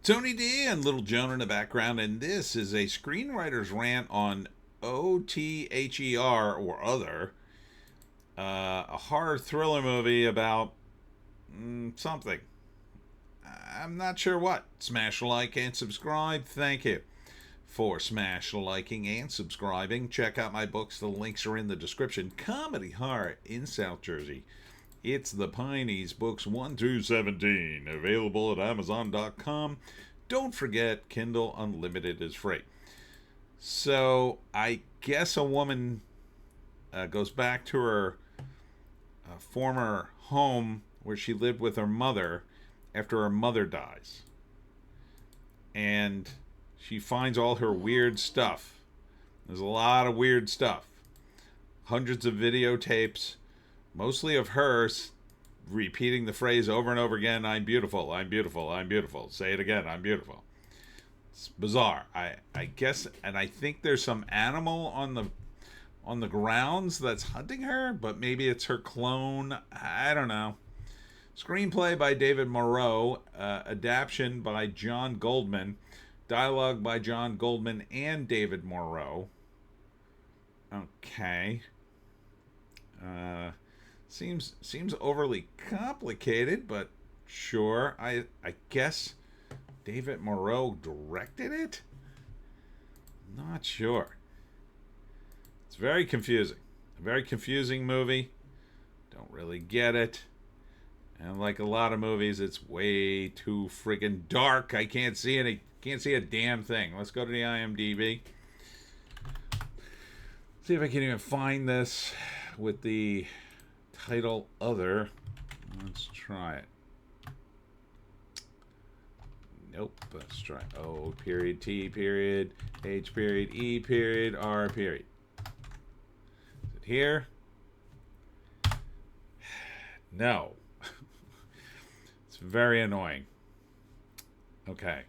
Tony D and Little Joan in the background, and this is a screenwriter's rant on O.T.H.E.R. or Other, a horror thriller movie about something. I'm not sure what. Smash like and subscribe. Thank you for smash liking and subscribing. Check out my books. The links are in the description. Comedy Horror in South Jersey. It's the Pineys, books 1 through 17, available at Amazon.com. Don't forget, Kindle Unlimited is free. So, I guess a woman goes back to her former home where she lived with her mother after her mother dies. And she finds all her weird stuff. There's a lot of weird stuff. Hundreds of videotapes, mostly of her repeating the phrase over and over again, I'm beautiful, I'm beautiful, I'm beautiful. Say it again, I'm beautiful. It's bizarre. I guess, and I think there's some animal on the grounds that's hunting her, but maybe it's her clone. I don't know. Screenplay by David Moreau, adaptation by John Goldman, dialogue by John Goldman and David Moreau. Okay. Seems overly complicated, but sure. I guess David Moreau directed it? Not sure. It's very confusing. A very confusing movie. Don't really get it. And like a lot of movies, it's way too friggin' dark. I can't see a damn thing. Let's go to the IMDb. See if I can even find this with the title Other. Let's try it. Nope. Let's try O period T period H period E period R period. Is it here? No. It's very annoying. Okay.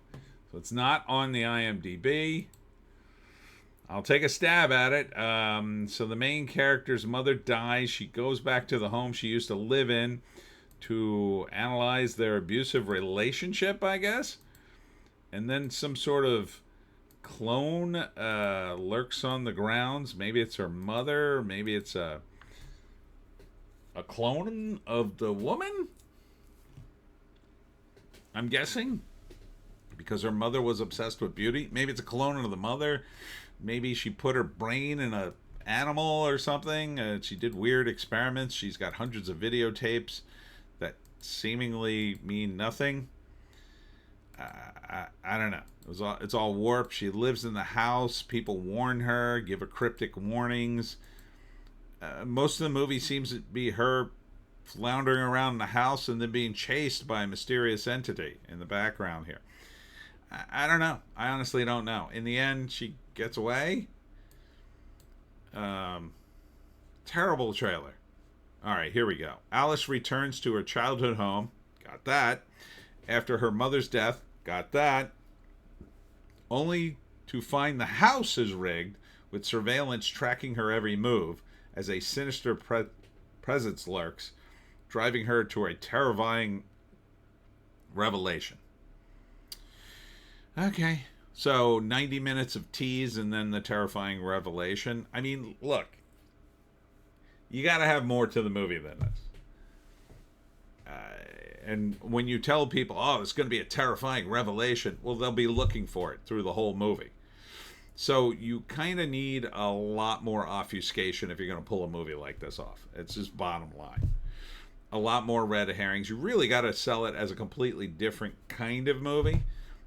So it's not on the IMDb. I'll take a stab at it. So the main character's mother dies. She goes back to the home she used to live in to analyze their abusive relationship, I guess. And then some sort of clone lurks on the grounds. Maybe it's her mother. Maybe it's a clone of the woman. I'm guessing. Because her mother was obsessed with beauty. Maybe it's a clone of the mother. Maybe she put her brain in a animal or something. She did weird experiments. She's got hundreds of videotapes that seemingly mean nothing. I don't know. It's all warped. She lives in the house. People warn her, give her cryptic warnings. Most of the movie seems to be her floundering around the house and then being chased by a mysterious entity in the background here. I don't know. I honestly don't know. In the end, she gets away. Terrible trailer. All right, here we go. Alice returns to her childhood home. Got that. After her mother's death. Got that. Only to find the house is rigged with surveillance tracking her every move as a sinister presence lurks, driving her to a terrifying revelation. Okay, so 90 minutes of tease and then the terrifying revelation. I mean, look, you got to have more to the movie than this. And when you tell people, oh, it's going to be a terrifying revelation, well, they'll be looking for it through the whole movie. So you kind of need a lot more obfuscation if you're going to pull a movie like this off. It's just bottom line. A lot more red herrings. You really got to sell it as a completely different kind of movie.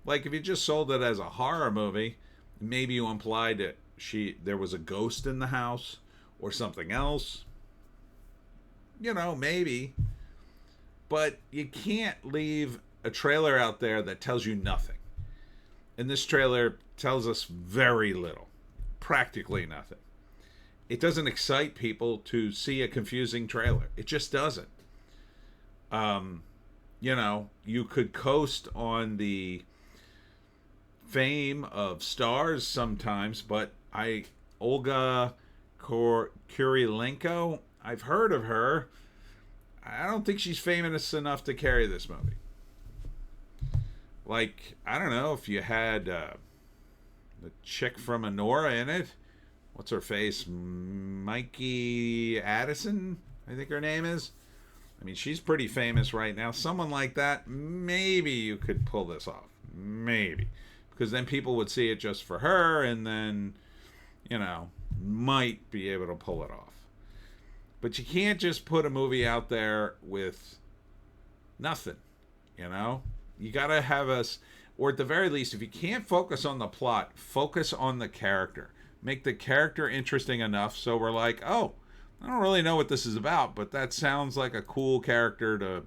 Like if you just sold it as a horror movie, maybe you implied that there was a ghost in the house or something else. You know, maybe. But you can't leave a trailer out there that tells you nothing. And this trailer tells us very little. Practically nothing. It doesn't excite people to see a confusing trailer. It just doesn't. You know, you could coast on the fame of stars sometimes, but Olga Kurilenko, I've heard of her. I don't think she's famous enough to carry this movie. Like, I don't know if you had the chick from Honora in it. What's her face? Mikey Addison, I think her name is. I mean, she's pretty famous right now. Someone like that, maybe you could pull this off. Maybe. Because then people would see it just for her and then, might be able to pull it off. But you can't just put a movie out there with nothing, you know? You got to have us, or at the very least, if you can't focus on the plot, focus on the character. Make the character interesting enough so we're like, oh, I don't really know what this is about, but that sounds like a cool character to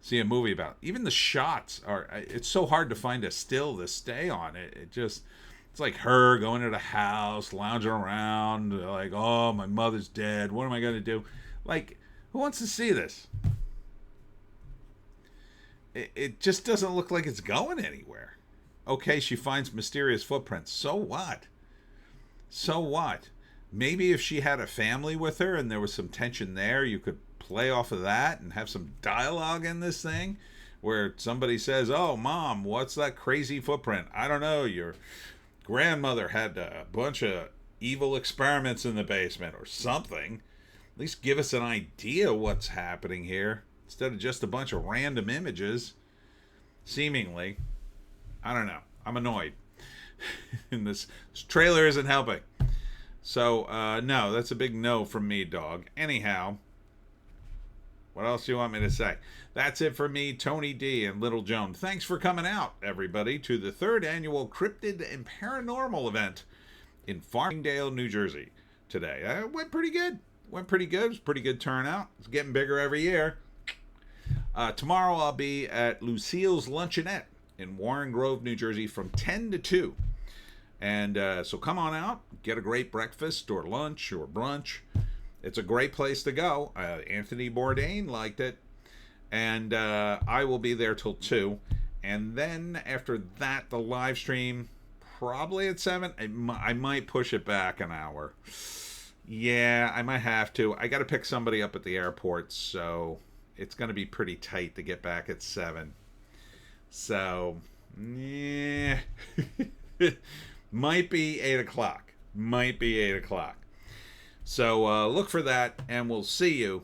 see a movie about. Even the shots are, it's so hard to find a still to stay on. It's like her going to the house, lounging around, like, oh, my mother's dead. What am I going to do? Like, who wants to see this? It just doesn't look like it's going anywhere. Okay, she finds mysterious footprints. So what? So what? Maybe if she had a family with her and there was some tension there, you could play off of that and have some dialogue in this thing where somebody says, oh, Mom, what's that crazy footprint? I don't know. Your grandmother had a bunch of evil experiments in the basement or something. At least give us an idea what's happening here instead of just a bunch of random images, seemingly. I don't know. I'm annoyed. And this trailer isn't helping. So, no, that's a big no from me, dog. Anyhow, what else do you want me to say? That's it for me, Tony D. and Little Joan. Thanks for coming out, everybody, to the 3rd annual Cryptid and Paranormal event in Farmingdale, New Jersey today. It went pretty good. It was pretty good turnout. It's getting bigger every year. Tomorrow I'll be at Lucille's Luncheonette in Warren Grove, New Jersey from 10 to 2. And so come on out, get a great breakfast or lunch or brunch. It's a great place to go. Anthony Bourdain liked it. And I will be there till 2. And then after that, the live stream, probably at 7. I might push it back an hour. Yeah, I might have to. I got to pick somebody up at the airport, so it's going to be pretty tight to get back at 7. So, yeah. Might be 8 o'clock. So look for that, and we'll see you